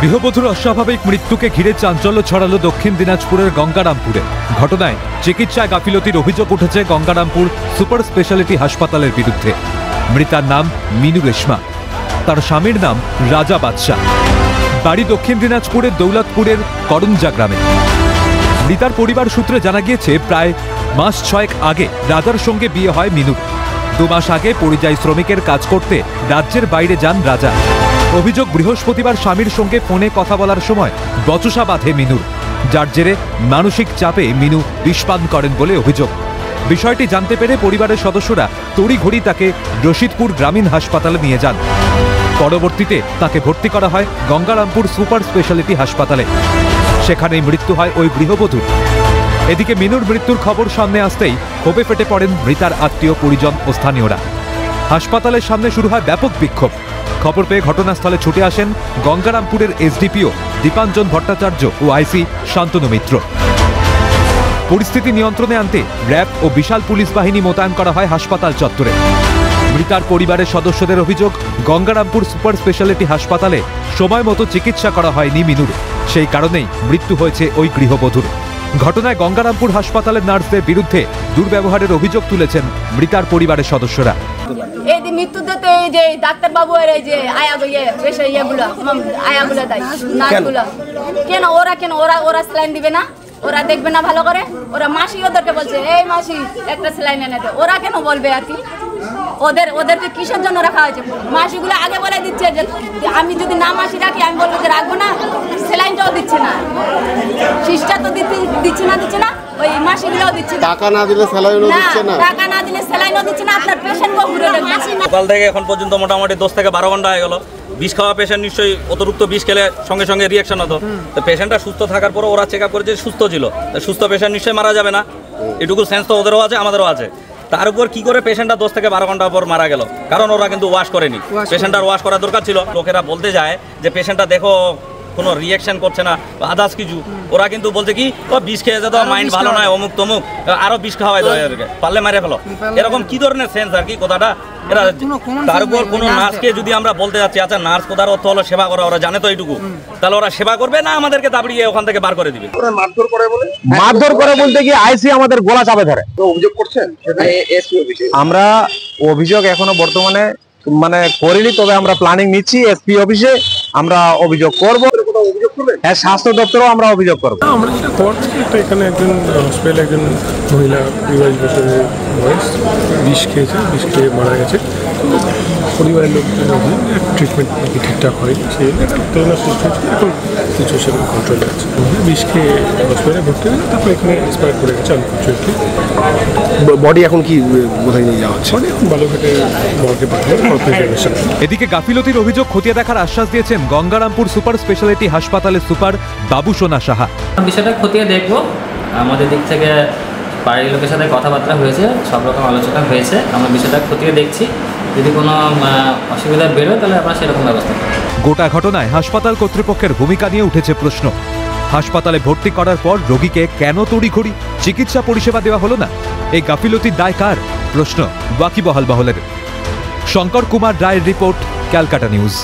গৃহবধূর অস্বাভাবিক মৃত্যুকে ঘিরে চাঞ্চল্য ছড়ালো দক্ষিণ দিনাজপুরের গঙ্গারামপুরে। ঘটনায় চিকিৎসায় গাফিলতির অভিযোগ উঠেছে গঙ্গারামপুর সুপার স্পেশালিটি হাসপাতালের বিরুদ্ধে। মৃতার নাম মিনু রেশমা, তার স্বামীর নাম রাজা বাদশাহ। বাড়ি দক্ষিণ দিনাজপুরের দৌলতপুরের করঞ্জা গ্রামে। মৃতার পরিবার সূত্রে জানা গিয়েছে প্রায় মাস 6 আগে রাজার সঙ্গে বিয়ে হয় মিনুর। 2 মাস আগে পরিযায়ী শ্রমিকের কাজ করতে রাজ্যের বাইরে যান রাজা। অভিযোগ, বৃহস্পতিবার স্বামীর সঙ্গে ফোনে কথা বলার সময় বচসা বাঁধে মিনুর, যার জেরে মানসিক চাপে মিনু বিষপান করেন বলে অভিযোগ। বিষয়টি জানতে পেরে পরিবারের সদস্যরা তড়িঘড়ি তাকে রশিদপুর গ্রামীণ হাসপাতালে নিয়ে যান। পরবর্তীতে তাকে ভর্তি করা হয় গঙ্গারামপুর সুপার স্পেশালিটি হাসপাতালে। সেখানেই মৃত্যু হয় ওই গৃহবধূর। এদিকে মিনুর মৃত্যুর খবর সামনে আসতেই ক্ষোভে ফেটে পড়েন মৃতার আত্মীয়, পরিজন ও স্থানীয়রা। হাসপাতালের সামনে শুরু হয় ব্যাপক বিক্ষোভ। খবর পেয়ে ঘটনাস্থলে ছুটে আসেন গঙ্গারামপুরের এসডিপিও দীপাঞ্জন ভট্টাচার্য ও আইসি শান্তনু মিত্র। পরিস্থিতি নিয়ন্ত্রণে আনতে র্যাব ও বিশাল পুলিশ বাহিনী মোতায়েন করা হয় হাসপাতাল চত্বরে। মৃতার পরিবারের সদস্যদের অভিযোগ, গঙ্গারামপুর সুপার স্পেশালিটি হাসপাতালে সময় মতো চিকিৎসা করা হয়নি মিনুর, সেই কারণেই মৃত্যু হয়েছে ওই গৃহবধূর। ঘটনায় গঙ্গারামপুর হাসপাতালের নার্সদের বিরুদ্ধে দুর্ব্যবহারের অভিযোগ তুলেছেন মৃতার পরিবারের সদস্যরা। এই যে মৃত্যুতে এই যে ডাক্তারবাবু আর এই যে আয়াগুলো দেয় নার্সগুলো, কেন ওরা স্যালাইন দিবে না? ওরা দেখবে না ভালো করে? ওরা মাসি ওদেরকে বলছে, এই মাসি একটা স্যালাইন এনে দে। ওরা কেন বলবে আর কি? ওদেরকে কিসের জন্য রাখা হয়েছে? মাসিগুলো আগে বলে দিচ্ছে যে আমি যদি না মাসি রাখি, আমি বলবো যে রাখবো না। স্যালাইনটাও দিচ্ছে না, সিস্টার তো দিচ্ছে না, ওই মাসিগুলোও দিচ্ছে না। টাকা না দিলে স্যালাইনও দিচ্ছে না, টাকা না দিলে স্যালাইনও দিচ্ছে না। আপনার পেশেন্টকেও ঘুরে দেখবে। সকাল থেকে এখন পর্যন্ত মোটামুটি 10 থেকে 12 ঘন্টা হয়ে গেল। বিষ খাওয়া পেশেন্ট নিশ্চয়ই অতিরিক্ত বিষ খেলে সঙ্গে সঙ্গে রিয়াকশন হতো। তো পেশেন্টটা সুস্থ থাকার পর ওরা চেক আপ করেছে সুস্থ ছিল। সুস্থ পেশেন্ট নিশ্চয়ই মারা যাবে না, এটুকু সেন্স তো ওদেরও আছে, আমাদেরও আছে। তার উপর কি করে পেশেন্টটা 10 থেকে 12 ঘন্টা পর মারা গেল? কারণ ওরা কিন্তু ওয়াশ করেনি। পেশেন্টটার ওয়াশ করা দরকার ছিল। লোকেরা বলতে যায় যে পেশেন্টটা দেখো কোনো রিয়াকশন করছে না, আদার্স কিছু। ওরা কিন্তু বলছে কি ও বিষ খেয়ে যেত, মাইন্ড ভালো নয়, অমুক তমুক, আরো বিষ খাওয়াই দেয়, পারলে মারে ফেলো। এরকম কি ধরনের সেন্স আর কি কথাটা? এরা তার উপর কোনো নার্সকে যদি আমরা বলতে যাচ্ছি, আচ্ছা নার্স কোথার অর্থ হলো সেবা করা, ওরা জানে তো এইটুকু, তাহলে ওরা সেবা করবে না আমাদেরকে দাবড়িয়ে ওখান থেকে বার করে দিবে? মারধর করে বলতে কি আইসি আমাদের গলা চাপে ধরে। অভিযোগ করছেন? আমরা অভিযোগ এখনো বর্তমানে করিনি, তবে আমরা প্ল্যানিং নিচ্ছি। এসপি অফিসে আমরা অভিযোগ করব, হ্যাঁ স্বাস্থ্য দপ্তরেও আমরা অভিযোগ করবো। আমরা যেটা করছি, এখানে একজন হসপিটালে একজন মহিলা 22 বছরের বয়স, বিষ খেয়ে মারা গেছে। পরিবারের লোকজন ট্রিটমেন্ট নাকি ঠিকঠাক হয়নি, সেই তুলনা সৃষ্টি হচ্ছে। এখন সিচুয়েশন কন্ট্রোলে আছে। বিষ খেয়ে হসপিটালে ভর্তি হয়েছে, তারপর এখানে এক্সপায়ার করে গেছে আনফর্চুনেটলি। বডি এখন কি কোথায় নিয়ে যাওয়া হচ্ছে? এখন বালুঘাটে মর্গে পাঠানো। এদিকে গাফিলতির অভিযোগ খতিয়ে দেখার আশ্বাস দিয়েছেন গঙ্গারামপুর সুপার স্পেশালিটি হাসপাতালের সুপার বাবু সোনা সাহা। বিষয়টা খতিয়ে দেখবো। আমাদের দিক থেকে বাড়ির লোকের সাথে কথাবার্তা হয়েছে, সব রকম আলোচনা হয়েছে। আমরা বিষয়টা খতিয়ে দেখছি, যদি কোনো অসুবিধা বেরোয় তাহলে আমরা সেরকম ব্যবস্থা করব। গোটা ঘটনায় হাসপাতাল কর্তৃপক্ষের ভূমিকা নিয়ে উঠেছে প্রশ্ন। হাসপাতালে ভর্তি করার পর রোগীকে কেন তড়িঘড়ি চিকিৎসা পরিষেবা দেওয়া হলো না? এই গাফিলতির দায় কার? প্রশ্ন ওয়াকিবহাল মহলের। শঙ্কর কুমার রায়ের রিপোর্ট, ক্যালকাটা নিউজ।